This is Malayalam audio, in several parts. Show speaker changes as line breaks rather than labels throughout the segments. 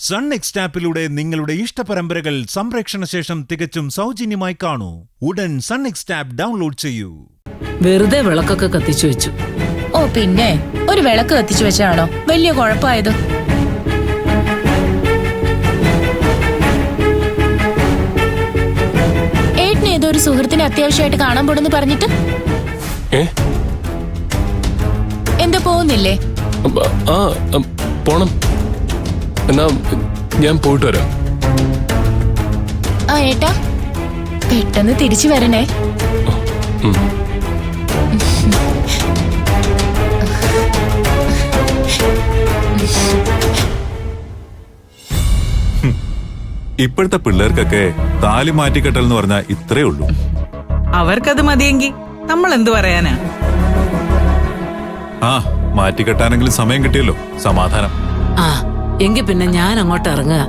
സൺ നെക്സ്റ്റ് ആപ്പിലൂടെ നിങ്ങളുടെ ഇഷ്ടപരമ്പരകൾ സംപ്രേക്ഷണ ശേഷം തികച്ചും സൗജന്യമായി കാണൂ. ഉടൻ സൺ നെക്സ്റ്റ് ആപ്പ് ഡൗൺലോഡ് ചെയ്യൂ.
വെറുതെ വിളക്കൊക്കെ കത്തിച്ചു വെച്ചു.
ഓ പിന്നെ ഒരു വിളക്ക് കത്തിച്ചു വെച്ചാണോ വലിയ കുഴപ്പമായത്? ഏട്ടന് ഏതോ ഒരു സുഹൃത്തിനെ അത്യാവശ്യമായിട്ട് കാണാൻ പോണെന്ന് പറഞ്ഞിട്ട് എന്താ പോകുന്നില്ലേ?
പോണം. എന്നാ ഞാൻ പോയിട്ട് വരാം.
ആ ഏട്ടാ, പെട്ടെന്ന് തിരിച്ചു വരണേ.
ഇപ്പോഴത്തെ പിള്ളേർക്കൊക്കെ താലി മാറ്റിക്കെട്ടൽ എന്ന് പറഞ്ഞാൽ ഇത്രേ ഉള്ളൂ.
അവർക്കത് മതിയെങ്കിൽ നമ്മൾ എന്തു പറയാനാ?
ആ, മാറ്റിക്കെട്ടാനെങ്കിലും സമയം കിട്ടിയല്ലോ, സമാധാനം.
ആ എങ്കി പിന്നെ ഞാൻ അങ്ങോട്ട് ഇറങ്ങുക.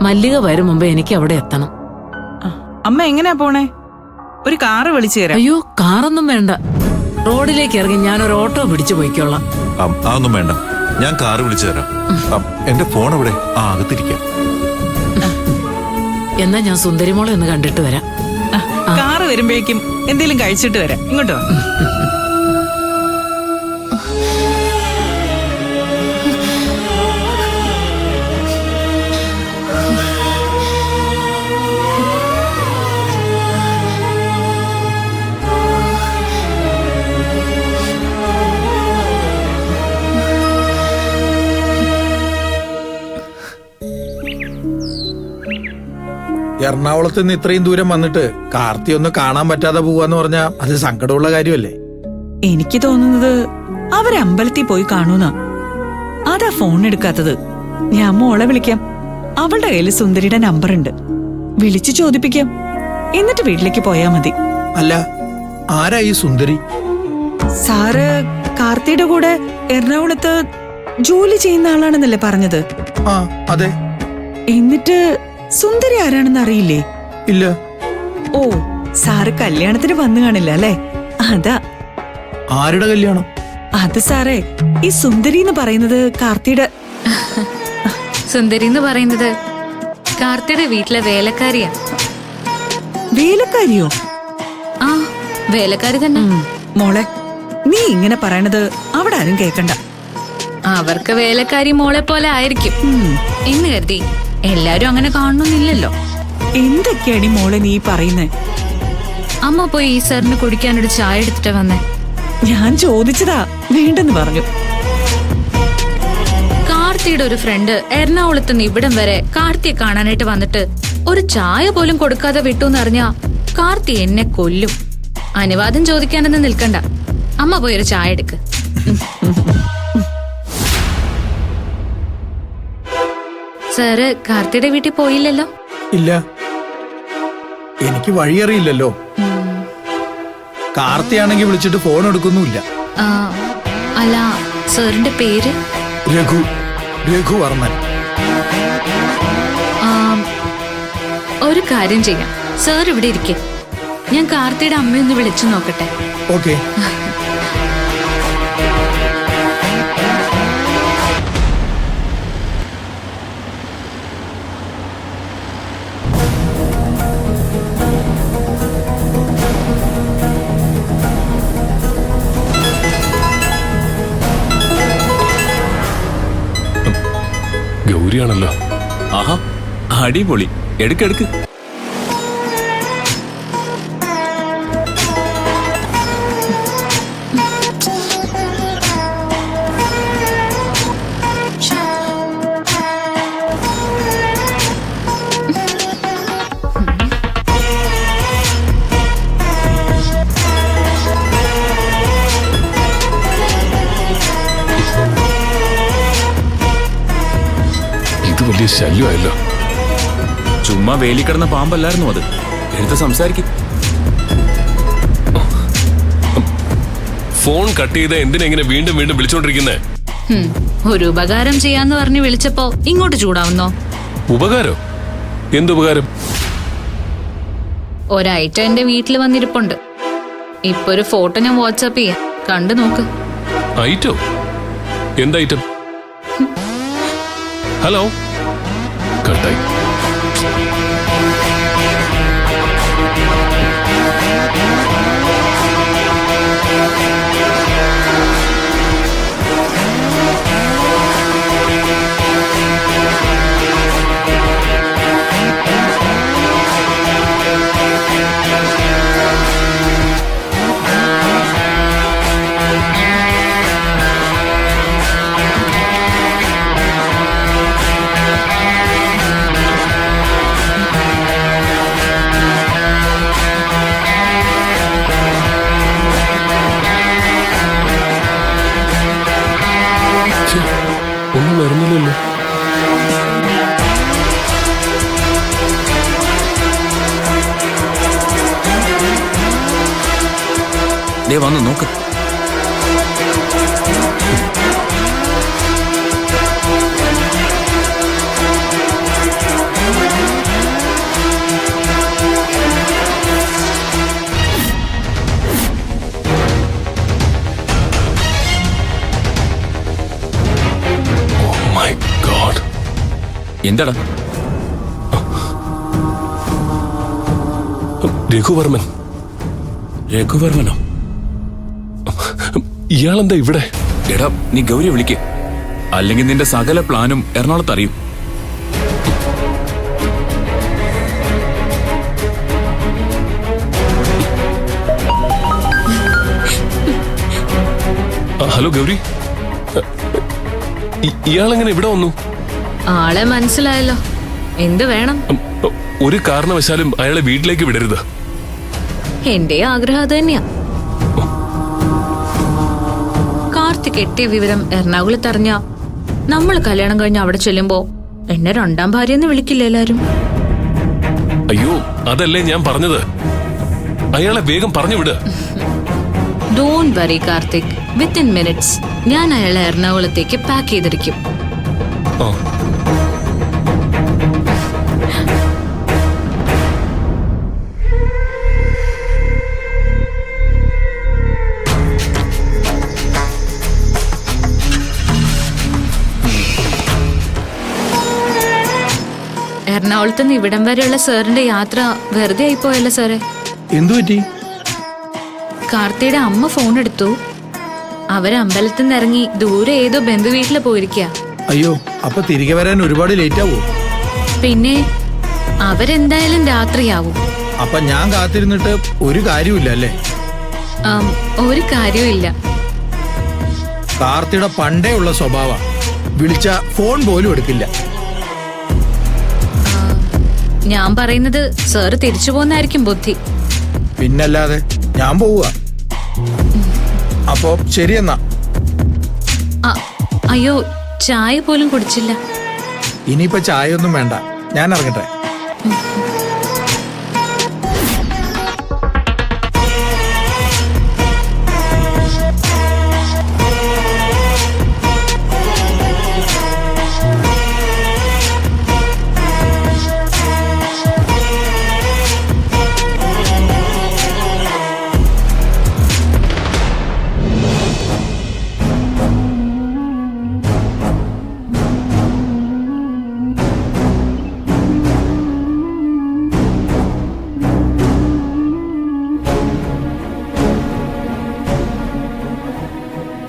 മല്ലിക വരും മുമ്പേ എനിക്ക് അവിടെ എത്തണം.
അമ്മ എങ്ങനെയാ പോണേ? ഒരു കാറ് വിളിച്ചു തരാം.
അയ്യോ, കാറൊന്നും വേണ്ട. റോഡിലേക്ക് ഇറങ്ങി ഞാനൊരു ഓട്ടോ പിടിച്ചു പോയിക്കോളാം.
അതൊന്നും വേണ്ട, ഞാൻ കാറ് വിളിച്ചു തരാം. എന്റെ ഫോൺ എവിടെ? അകത്തിരിക്കാം.
എന്നാ ഞാൻ സുന്ദരിമോളെ ഒന്ന് കണ്ടിട്ട് വരാം.
കാറ് വരുമ്പോഴേക്കും എന്തെങ്കിലും കഴിച്ചിട്ട് വരാം. ഇങ്ങോട്ടോ.
എറണാകുളത്ത് നിന്ന് ഇത്രയും ദൂരം വന്നിട്ട് കാർത്തി ഒന്ന് കാണാൻ പറ്റാതെ പോവാന്ന് പറഞ്ഞാ അത് സങ്കടമുള്ള കാര്യമല്ലേ?
എനിക്ക് തോന്നുന്നത് അവരമ്പലത്തിൽ പോയി കാണൂന്നാ. അതാ ഫോൺ എടുക്കാത്തത്. ഞാൻ മോളെ വിളിക്കാം. അവളുടെ കയ്യിൽ സുന്ദരിയുടെ നമ്പർ ഉണ്ട്. വിളിച്ചു ചോദിപ്പിക്കാം. എന്നിട്ട് വീട്ടിലേക്ക് പോയാ മതി.
അല്ല, ആരാ ഈ സുന്ദരി?
സാറ് കാർത്തിയുടെ കൂടെ എറണാകുളത്ത് ജോലി ചെയ്യുന്ന ആളാണെന്നല്ലേ പറഞ്ഞത്?
ആ അതെ.
എന്നിട്ട് സുന്ദരി ആരാണെന്ന് അറിയില്ലേ?
ഇല്ല.
ഓ, സാറ് കല്യാണത്തിന് വന്നു കാണില്ല അല്ലേ? അതാ.
ആരുടെ കല്യാണം?
അത് സാറേ, ഈ സുന്ദരി എന്ന് പറയുന്നത് കാർത്തിയുടെ
സുന്ദരി എന്ന് പറയുന്നത് കാർത്തിയുടെ വീട്ടിലെ വേലക്കാരിയാ.
വേലക്കാരിയോ?
ആ, വേലക്കാരി തന്നെ.
മോളെ, നീ ഇങ്ങനെ പറയണത് അവിടെ ആരും കേക്കണ്ട.
അവർക്ക് വേലക്കാരി മോളെ പോലെ ആയിരിക്കും എന്ന് കരുതി എല്ലാരും അങ്ങനെ കാണണമെന്നില്ലല്ലോ.
എന്തൊക്കെയാടി മോളെ നീ പറയുന്നേ?
അമ്മ പോയി ഈ സാറിന് കുടിക്കാനൊരു ചായ എടുത്തിട്ട് വന്നേ.
ഞാൻ ചോദിച്ചതാ, വേണ്ടെന്ന് പറഞ്ഞു.
കാർത്തിയുടെ ഒരു ഫ്രണ്ട് എറണാകുളത്ത് നിന്ന് ഇവിടം വരെ കാർത്തിയെ കാണാനായിട്ട് വന്നിട്ട് ഒരു ചായ പോലും കൊടുക്കാതെ വിട്ടുന്നറിഞ്ഞാ കാർത്തി എന്നെ കൊല്ലും. അനുവാദം ചോദിക്കാനൊന്നും നിൽക്കണ്ട, അമ്മ പോയി ഒരു ചായ എടുക്ക്. സാറ് കാർത്തിയുടെ വീട്ടിൽ പോയില്ലല്ലോ?
ഇല്ല, എനിക്ക് വഴിയറിയില്ലല്ലോ. കാർത്തിയാണെങ്കിൽ വിളിച്ചിട്ട് ഫോൺ എടുക്കുന്നുമില്ല.
അല്ല, സാറിന്റെ പേര്?
രഘുവർമ്മൻ.
ഒരു കാര്യം ചെയ്യാം, സാർ ഇവിടെ ഇരിക്കെ, ഞാൻ കാർത്തിയുടെ അമ്മയൊന്ന് വിളിച്ചു നോക്കട്ടെ.
ഓക്കെ.
ഗൗരിയാണല്ലോ.
ആഹാ, അടിപൊളി. എടുക്കെടുക്ക്.
വലിയ ശല്യമായല്ലോ.
ചുമ്മാ വേലി കിടന്ന പാമ്പല്ലായിരുന്നു അത്. എടുത്ത് സംസാരിക്കും.
ഫോൺ കട്ട് ചെയ്ത എന്തിനെങ്ങനെ വീണ്ടും വീണ്ടും വിളിച്ചോണ്ടിരിക്കുന്നേ?
ഒരു ഉപകാരം ചെയ്യാന്ന് പറഞ്ഞ് വിളിച്ചപ്പോ ഇങ്ങോട്ട് ചൂടാവുന്നോ?
ഉപകാരോ? എന്തുപകാരം?
ഒരൈറ്റം എന്റെ വീട്ടിൽ വന്നിരിപ്പുണ്ട്. ഇപ്പൊ ഒരു ഫോട്ടോ ഞാൻ വാട്സാപ്പ് ചെയ്യാം, കണ്ടു നോക്ക്.
ഐറ്റോ? എന്ത് ഐറ്റം? ഹലോ, കട്ടായി. ഒന്നും വരുന്നില്ലല്ലോ.
ദേ വന്ന് നോക്ക്.
My God.
എന്താടാ?
രഘുവർമ്മൻ.
രഘുവർമ്മനോ?
ഇയാളെന്താ ഇവിടെ?
എടാ, നീ ഗൗരിയെ വിളിക്ക്. അല്ലെങ്കിൽ നിന്റെ സകല പ്ലാനും എറണാകുളത്ത് അറിയും.
ഹലോ ഗൗരി, ഇയാളെങ്ങനെ ഇവിടെ വന്നു?
ആളെ മനസ്സിലായല്ലോ. എന്ത് വേണം?
ഒരു കാരണവശാലും അയാളെ വീട്ടിലേക്ക് വിടരുത്.
എന്റെ ആഗ്രഹം അത് തന്നെയാ. കാർത്തിക് എത്തിയ വിവരം എറണാകുളത്ത് അറിഞ്ഞ നമ്മൾ കല്യാണം കഴിഞ്ഞ് അവിടെ ചെല്ലുമ്പോ എന്നെ രണ്ടാം ഭാര്യന്ന് വിളിക്കില്ല എല്ലാരും.
അയ്യോ, അതല്ലേ ഞാൻ പറഞ്ഞത്. അയാളെ വേഗം പറഞ്ഞു വിട്.
Don't worry Karthik, within minutes ഞാൻ അയാളെ എറണാകുളത്തേക്ക് പാക്ക് ചെയ്തിരിക്കും.
ആ.
എറണാകുളത്ത് നിന്ന് ഇവിടം വരെയുള്ള സാറിന്റെ യാത്ര വെറുതെ ആയിപ്പോയല്ലോ സാറേ.
എന്തു പറ്റി?
കാർത്തിയുടെ അമ്മ ഫോൺ എടുത്തു. അവരമ്പലത്തിൽ നിന്ന് ഇറങ്ങി ദൂരെ ഏതോ ബന്ധു വീട്ടില് പോയിരിക്കുക.
അയ്യോ, അപ്പൊ തിരികെ വരാൻ ഒരുപാട് ലേറ്റ് ആവോ?
പിന്നെ അവരെന്തായാലും രാത്രിയാവും.
അപ്പൊ ഞാൻ കാത്തിരുന്നിട്ട് ഒരു കാര്യമില്ല അല്ലേ?
ഒരു കാര്യമില്ല.
കാർത്തിയുടെ പണ്ടേ ഉള്ള സ്വഭാവ, വിളിച്ച ഫോൺ പോലും എടുക്കില്ല.
ഞാൻ പറയുന്നത് സാറ് തിരിച്ചു പോകുന്നായിരിക്കും ബുദ്ധി.
പിന്നല്ലാതെ ഞാൻ പോവുക. അപ്പോ ശരിയെന്നാ.
അയ്യോ, ചായ പോലും കുടിച്ചില്ല.
ഇനിയിപ്പോ ചായ ഒന്നും വേണ്ട, ഞാൻ ഇറങ്ങട്ടെ.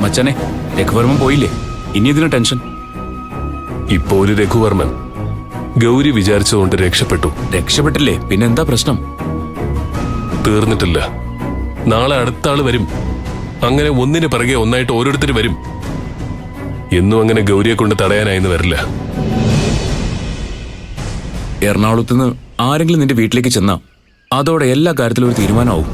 മച്ചനെ, രഘുവർമ്മൻ പോയില്ലേ? ഇനി ഇതിന് ടെൻഷൻ.
ഇപ്പോ ഒരു രഘുവർമ്മൻ ഗൗരി വിചാരിച്ചുകൊണ്ട് രക്ഷപ്പെട്ടു.
രക്ഷപ്പെട്ടില്ലേ? പിന്നെന്താ പ്രശ്നം?
തീർന്നിട്ടില്ല. നാളെ അടുത്ത ആള് വരും. അങ്ങനെ ഒന്നിന് പിറകെ ഒന്നായിട്ട് ഓരോരുത്തർ വരും. എന്നും അങ്ങനെ ഗൗരിയെ കൊണ്ട് തടയാനായിന്ന് വരില്ല.
എറണാകുളത്തുനിന്ന് ആരെങ്കിലും നിന്റെ വീട്ടിലേക്ക് ചെന്നാ അതോടെ എല്ലാ കാര്യത്തിലും ഒരു തീരുമാനമാവും.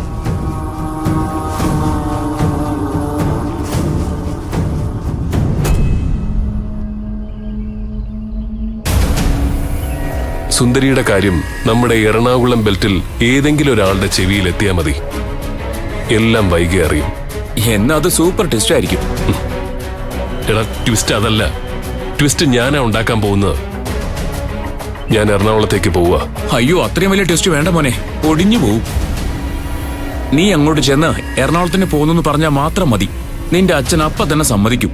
സുന്ദരിയുടെ കാര്യം നമ്മുടെ എറണാകുളം ബെൽറ്റിൽ ഏതെങ്കിലും ഒരാളുടെ ചെവിയിൽ എത്തിയാൽ മതി. എല്ലാം വൈകി അറിയും.
എന്നാ അത് സൂപ്പർ ട്വിസ്റ്റ് ആയിരിക്കും.
എടാ, ട്വിസ്റ്റ് അതല്ല. ട്വിസ്റ്റ് ഞാനാ ഉണ്ടാക്കാൻ പോകുന്നത്. ഞാൻ എറണാകുളത്തേക്ക് പോവുക.
അയ്യോ, അത്രയും വലിയ ട്വിസ്റ്റ് വേണ്ട മോനെ, ഒടിഞ്ഞു പോവും. നീ അങ്ങോട്ട് ചെന്ന് എറണാകുളത്തിന് പോകുന്നു പറഞ്ഞാൽ മാത്രം മതി. നിന്റെ അച്ഛൻ അപ്പ തന്നെ സമ്മതിക്കും.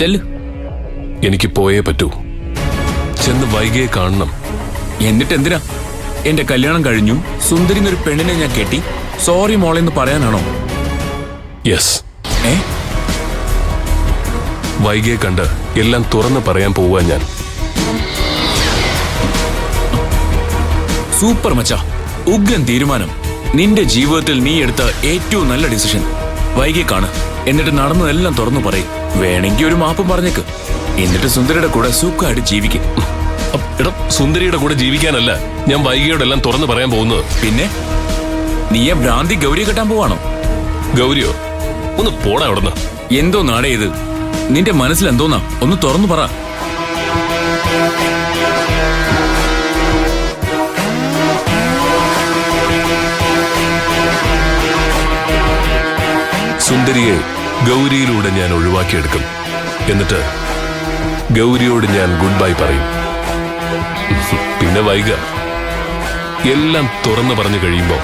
ചെല്ല്.
എനിക്ക് പോയേ പറ്റൂ. ചെന്ന് വൈകിയെ കാണണം.
എന്നിട്ട് എന്തിനാ? എന്റെ കല്യാണം കഴിഞ്ഞു, സുന്ദരി എന്നൊരു പെണ്ണിനെ ഞാൻ കെട്ടി, സോറി മോളെന്ന് പറയാനാണോ?
യെസ്.
ഏ
വൈകിയെ കണ്ട് എല്ലാം തുറന്ന് പറയാൻ പോവാ ഞാൻ.
സൂപ്പർ മച്ചാ, ഉഗ്രൻ തീരുമാനം. നിന്റെ ജീവിതത്തിൽ നീ എടുത്ത ഏറ്റവും നല്ല ഡിസിഷൻ. വൈകി കാണ്, എന്നിട്ട് നടന്നതെല്ലാം തുറന്നു പറയും. വേണമെങ്കിൽ ഒരു മാപ്പും പറഞ്ഞേക്ക്. എന്നിട്ട് സുന്ദരിയുടെ കൂടെ സുഖമായിട്ട് ജീവിക്കും.
എടാ, സുന്ദരിയുടെ കൂടെ ജീവിക്കാനല്ല ഞാൻ വൈകിയോടെല്ലാം തുറന്നു പറയാൻ പോകുന്നത്.
പിന്നെ നീയെ ഭ്രാന്തി ഗൗരിയെ കെട്ടാൻ പോവാണോ?
ഗൗരിയോ? ഒന്ന് പോടാ അവിടുന്ന്.
എന്തോ നാടേ ഇത്? നിന്റെ മനസ്സിൽ എന്തോന്നാ? ഒന്ന് തുറന്നു പറ.
സുന്ദരിയെ ഗൗരിയിലൂടെ ഞാൻ ഒഴിവാക്കിയെടുക്കും. എന്നിട്ട് ഗൗരിയോട് ഞാൻ ഗുഡ് ബൈ പറയും. പിന്നെ വൈക എല്ലാം തുറന്നു പറഞ്ഞു കഴിയുമ്പോ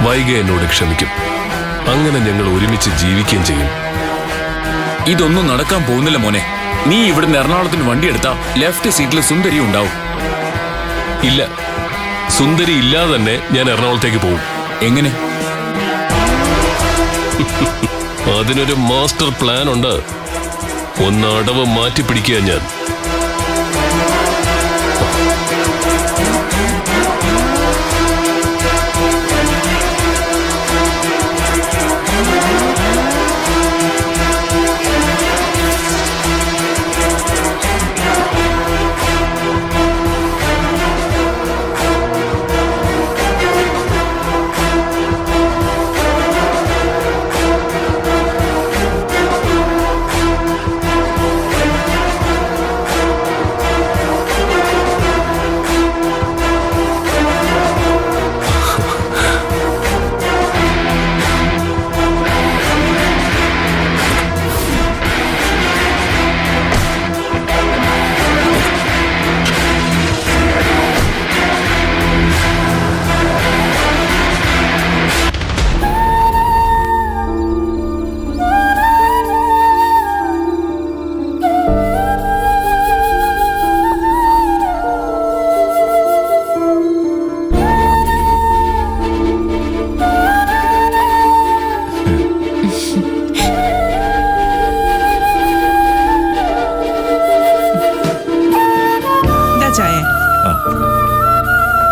വൈക എന്നോട് ക്ഷമിക്കും. അങ്ങനെ ഞങ്ങൾ ഒരുമിച്ച് ജീവിക്കുകയും ചെയ്യും.
ഇതൊന്നും നടക്കാൻ പോകുന്നില്ല മോനെ. നീ ഇവിടുന്ന് എറണാകുളത്തിന് വണ്ടി എടുത്താ ലെഫ്റ്റ് സീറ്റിൽ സുന്ദരി ഉണ്ടാവും.
ഇല്ല, സുന്ദരി ഇല്ലാതെ തന്നെ ഞാൻ എറണാകുളത്തേക്ക് പോകും.
എങ്ങനെ?
അതിനൊരു മാസ്റ്റർ പ്ലാൻ ഉണ്ട്. ഒന്ന് അടവ് മാറ്റിപ്പിടിക്കുക ഞാൻ.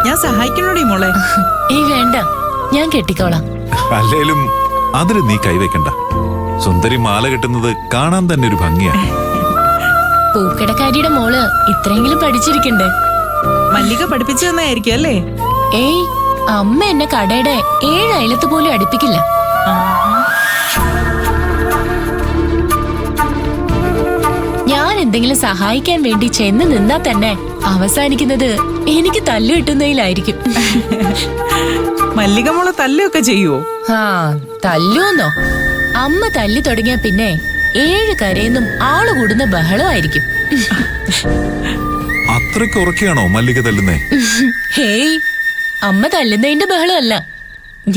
ഞാൻ സഹായിക്കണോടി മോളെ.
ഏയ് വേണ്ട, ഞാൻ കെട്ടിക്കോളാം.
അല്ലേലും അതിൽ നീ കൈവയ്ക്കണ്ട. സുന്ദരി മാല കെട്ടുന്നത് കാണാൻ തന്നെ ഒരു ഭംഗിയാ.
പൂക്കടക്കാരിയുടെ മോള് ഇത്രയെങ്കിലും പഠിച്ചിരിക്കണ്ടേ?
മല്ലിക പഠിപ്പിച്ചു തന്നായിരിക്കും അല്ലേ?
ഏയ്, അമ്മ എന്നെ കടയുടെ 7 അയലത്ത് പോലും അടുപ്പിക്കില്ല. ഞാൻ എന്തെങ്കിലും സഹായിക്കാൻ വേണ്ടി ചെന്ന് നിന്നാ തന്നെ അവസാനിക്കുന്നത് എനിക്ക് തല്ലു കിട്ടുന്നതിലായിരിക്കും.
മല്ലിക മോളെ തല്ലൊക്കെ ചെയ്യുവോ?
ആ, തല്ലൂന്നോ? അമ്മ തല്ലി തുടങ്ങിയ പിന്നെ 7 കരയെന്നും ആള് കൂടുന്ന ബഹളമായിരിക്കും.
അത്രയ്ക്ക് ഉറക്കെയാണോ മല്ലിക തല്ലുന്നേ?
ഹേയ്, അമ്മ തല്ലുന്നതിന്റെ ബഹളമല്ല,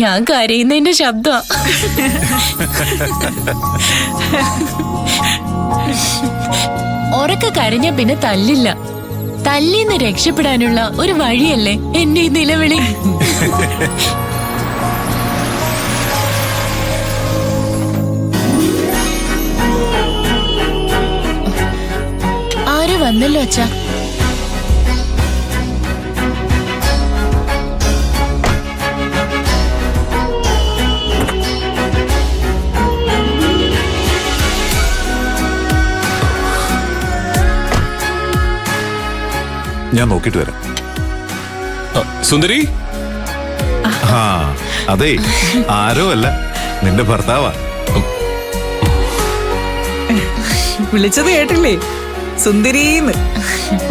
ഞാൻ കരയുന്നതിന്റെ ശബ്ദമാ. ഉറക്കെ കരഞ്ഞ പിന്നെ തല്ലില്ല. തല്ലിന്ന് രക്ഷപ്പെടാനുള്ള ഒരു വഴിയല്ലേ എന്റെ ഈ നിലവിളി. ആര് വന്നല്ലോ അച്ഛാ?
ഞാൻ നോക്കിട്ട് വരാം.
സുന്ദരി,
ആ അതെ, ആരോ അല്ല, നിന്റെ ഭർത്താവാ.
വിളിച്ചത് കേട്ടില്ലേ? സുന്ദരീന്ന്.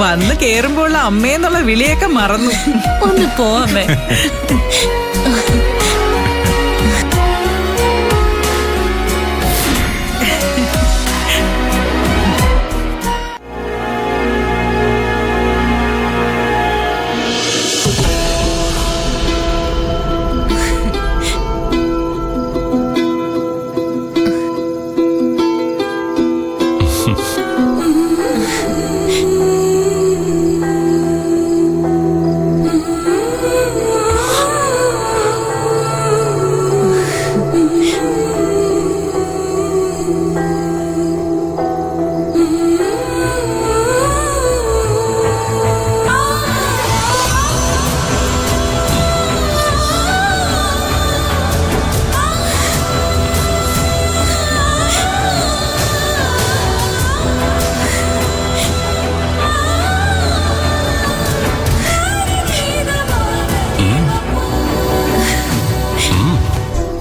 വന്ന് കേറുമ്പോൾ അമ്മയെന്നുള്ള വിളിയൊക്കെ മറന്നു.
ഒന്ന് പോവേ.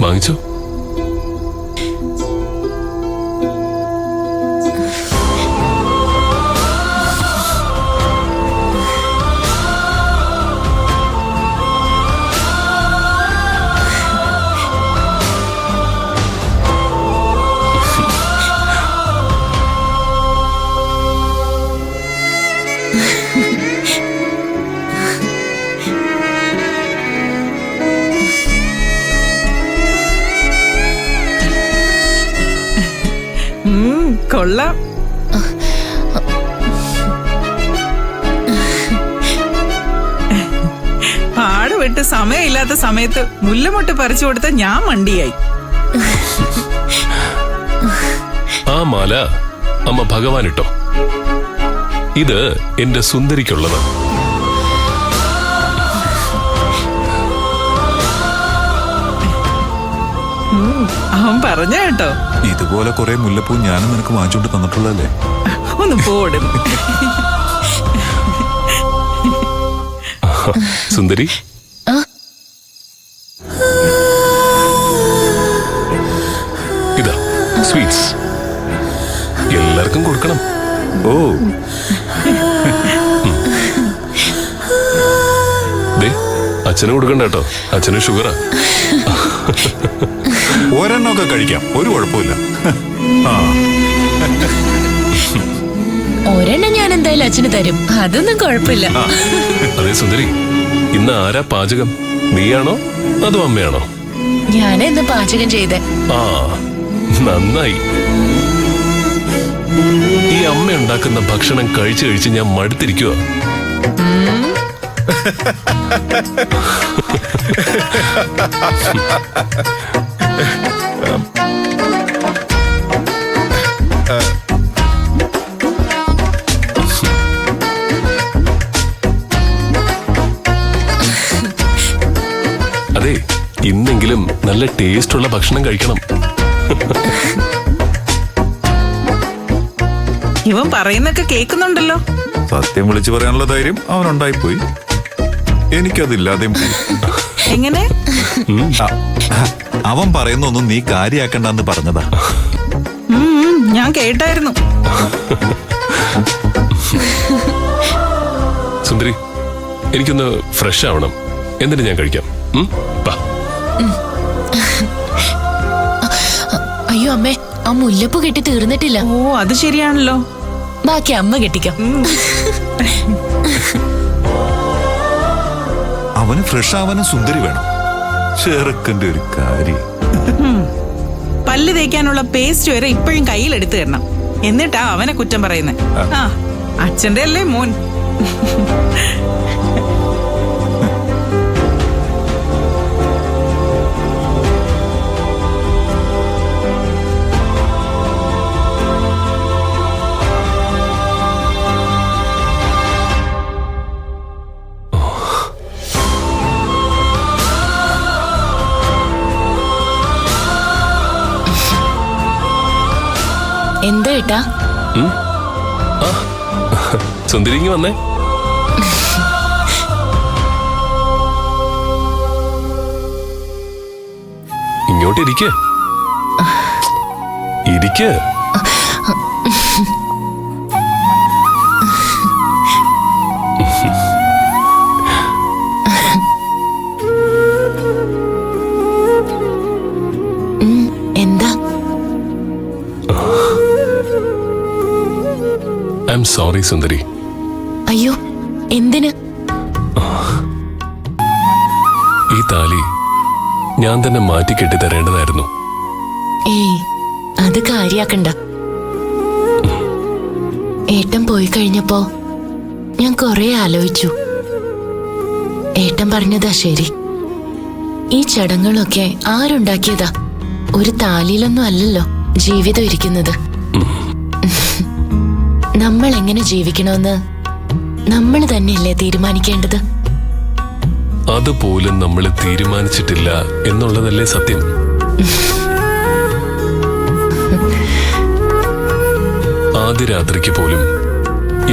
വാങ്ങിച്ചോ.
കൊള്ളാം. പാടുവിട്ട് സമയമില്ലാത്ത സമയത്ത് മുല്ലമൊട്ട് പറിച്ചു കൊടുത്ത ഞാൻ മണ്ടിയായി.
ആ മാല അമ്മ ഭഗവാൻ ഇട്ടോ. ഇത് എന്റെ സുന്ദരിക്കുള്ളത്.
അവൻ പറഞ്ഞ കേട്ടോ.
ഇതുപോലെ കുറെ മുല്ലപ്പൂ ഞാനും നിനക്ക് വാങ്ങിച്ചോണ്ട് തന്നിട്ടുള്ളതല്ലേ.
ഒന്ന് പോടും.
സുന്ദരി, ഇതാ സ്വീറ്റ്സ്. എല്ലാവർക്കും കൊടുക്കണം.
ഓ,
ദേ അച്ഛന് കൊടുക്കണ്ട കേട്ടോ, അച്ഛന് ഷുഗറാ.
ഒരെണ്ണമൊക്കെ കഴിക്കാം, ഒരു കുഴപ്പമില്ല. ആ,
ഒരെണ്ണം ഞാൻ എന്തായാലും അച്ഛന് തരും, അതൊന്നും കുഴപ്പമില്ല.
അതെ സുന്ദരി, ഇന്ന് ആരാ പാചകം? നീയാണോ അതോ അമ്മയാണോ?
ഞാൻ ഇന്ന് പാചകം ചെയ്തേ.
ആ, നന്നായി. ഈ അമ്മ ഉണ്ടാക്കുന്ന ഭക്ഷണം കഴിച്ച് കഴിച്ച് ഞാൻ മടുത്തിരിക്കുക. അതെ, ഇന്നെങ്കിലും നല്ല ടേസ്റ്റുള്ള ഭക്ഷണം കഴിക്കണം.
ഇവൻ പറയുന്നൊക്കെ കേൾക്കുന്നുണ്ടല്ലോ.
സത്യം വിളിച്ചു പറയാനുള്ള ധൈര്യം അവനുണ്ടായിപ്പോയി. എനിക്കതില്ലാതെയും പോയി.
എങ്ങനെ?
അവൻ പറയുന്നൊന്നും നീ കാര്യാക്കണ്ടെന്ന് പറഞ്ഞതാ.
ഞാൻ കേട്ടായിരുന്നു.
സുന്ദരി, എനിക്കൊന്ന് ഫ്രഷ് ആവണം, എന്നിട്ട് ഞാൻ കഴിക്കാം.
അയ്യോ അമ്മേ, ആ മുല്ലപ്പൂ കെട്ടി തീർന്നിട്ടില്ല.
ഓ, അത് ശരിയാണല്ലോ.
ബാക്കി അമ്മ കെട്ടിക്കാം.
അവന് ഫ്രഷ് ആവാനും സുന്ദരി വേണം. ചെറുക്കന്റെ ഒരു കാര്യം.
പല്ല് തേക്കാനുള്ള പേസ്റ്റ് വരെ ഇപ്പോഴും കയ്യിലെടുത്ത് തരണം. എന്നിട്ടാ അവനെ കുറ്റം പറയുന്നത്. ആ, അച്ഛന്റെ അല്ലേ മോൻ.
എന്താ ഏട്ടാ?
സുന്ദരി ഇങ്ങ് വന്നേ. ഇങ്ങോട്ട് ഇരിക്ക്.
എന്താ?
ഐ എം സോറി സുന്ദരി.
അയ്യോ, എന്തിന്?
ഈ താലി ഞാൻ തന്നെ മാറ്റി കെട്ടിത്തരേണ്ടതായിരുന്നു.
ഏയ്, അത് കാര്യാക്കണ്ട. ഏട്ടൻ പോയി കഴിഞ്ഞപ്പോ ഞാൻ കുറെ ആലോചിച്ചു. ഏട്ടൻ പറഞ്ഞതാ ശരി. ഈ ചടങ്ങുകളൊക്കെ ആരുണ്ടാക്കിയതാ? ഒരു താലിയിലൊന്നും അല്ലല്ലോ ജീവിതം ഇരിക്കുന്നത്. നമ്മൾ എങ്ങനെ ജീവിക്കണമെന്ന് നമ്മൾ തന്നെയല്ലേ തീരുമാനിക്കേണ്ടത്?
അതുപോലും നമ്മൾ തീരുമാനിച്ചിട്ടില്ല എന്നുള്ളതല്ലേ സത്യം. ആദ്യ രാത്രിക്ക് പോലും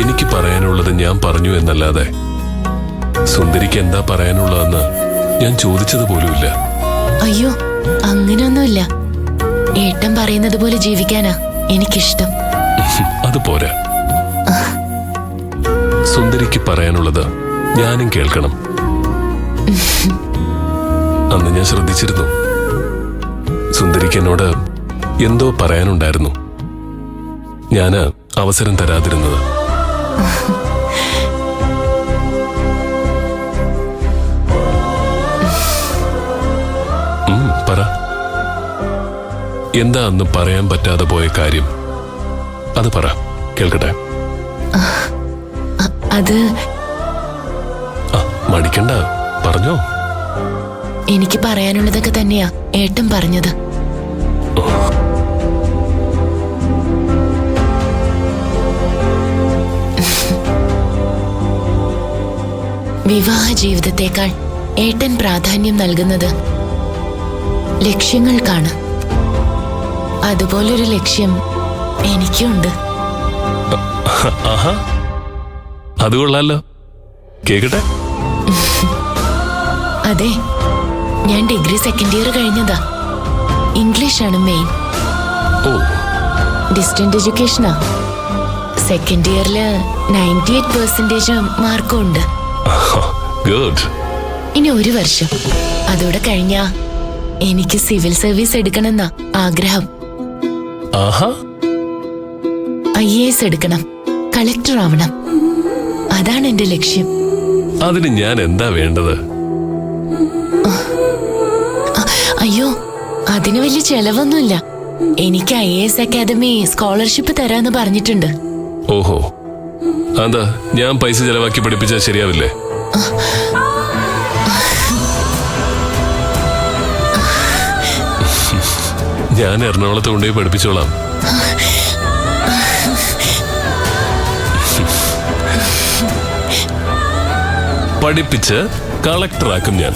എനിക്ക് പറയാനുള്ളത് ഞാൻ പറഞ്ഞു എന്നല്ലാതെ സുന്ദരിക്ക് എന്താ പറയാനുള്ളതെന്ന് ഞാൻ ചോദിച്ചത് പോലുമില്ല.
അയ്യോ, അങ്ങനെയൊന്നുമില്ല. ഏട്ടൻ പറയുന്നത് പോലെ ജീവിക്കാനാ എനിക്കിഷ്ടം.
അത് പോരാ. സുന്ദരിക്ക് പറയാനുള്ളത് ഞാനും കേൾക്കണം. അന്ന് ഞാൻ ശ്രദ്ധിച്ചിരുന്നു, സുന്ദരിക്ക് എന്നോട് എന്തോ പറയാനുണ്ടായിരുന്നു. ഞാന് അവസരം തരാതിരുന്നത്. പറ, എന്താ അന്ന് പറയാൻ പറ്റാതെ പോയ കാര്യം? അത് പറ, കേൾക്കട്ടെ.
അത്
മടിക്കണ്ട, പറഞ്ഞോ.
എനിക്ക് പറയാനുള്ളതൊക്കെ തന്നെയാ ഏട്ടൻ പറഞ്ഞത്. വിവാഹ ജീവിതത്തെക്കാൾ ഏട്ടൻ പ്രാധാന്യം നൽകുന്നത് ലക്ഷ്യങ്ങൾക്കാണ്. അതുപോലൊരു ലക്ഷ്യം എനിക്കുണ്ട്.
ആഹാ, അത് കൊള്ളാലോ, കേക്കട്ടെ.
അതെ, ഞാൻ ഡിഗ്രി സെക്കൻഡ് ഇയർ കഴിഞ്ഞതാ. ഇംഗ്ലീഷാണ് മെയിൻ.
ഓ,
ഡിസ്റ്റന്റ് എഡ്യൂക്കേഷനാ. സെക്കൻഡ് ഇയറില് 98% മാർക്കും ഉണ്ട്.
ഗുഡ്.
ഇനി ഒരു വർഷം അതോടെ കഴിഞ്ഞാ എനിക്ക് സിവിൽ സർവീസ് എടുക്കണമെന്ന ആഗ്രഹം.
ആഹാ,
IAS എടുക്കണം, കളക്ടർ ആവണം. അതാണ് എന്റെ ലക്ഷ്യം.
അതിന് ഞാൻ എന്താ വേണ്ടത്?
അയ്യോ, അതിന് വലിയ ചെലവൊന്നുമില്ല. എനിക്ക് IAS അക്കാദമി സ്കോളർഷിപ്പ് തരാന്ന് പറഞ്ഞിട്ടുണ്ട്.
ഓഹോ, എന്താ ഞാൻ പൈസ ചെലവാക്കി പഠിപ്പിച്ചാൽ ശരിയാവില്ലേ? ഞാൻ എറണാകുളത്ത് കൊണ്ടുപോയി പഠിപ്പിച്ചോളാം. പഠിപ്പിച്ച് കളക്ടറാക്കും ഞാൻ.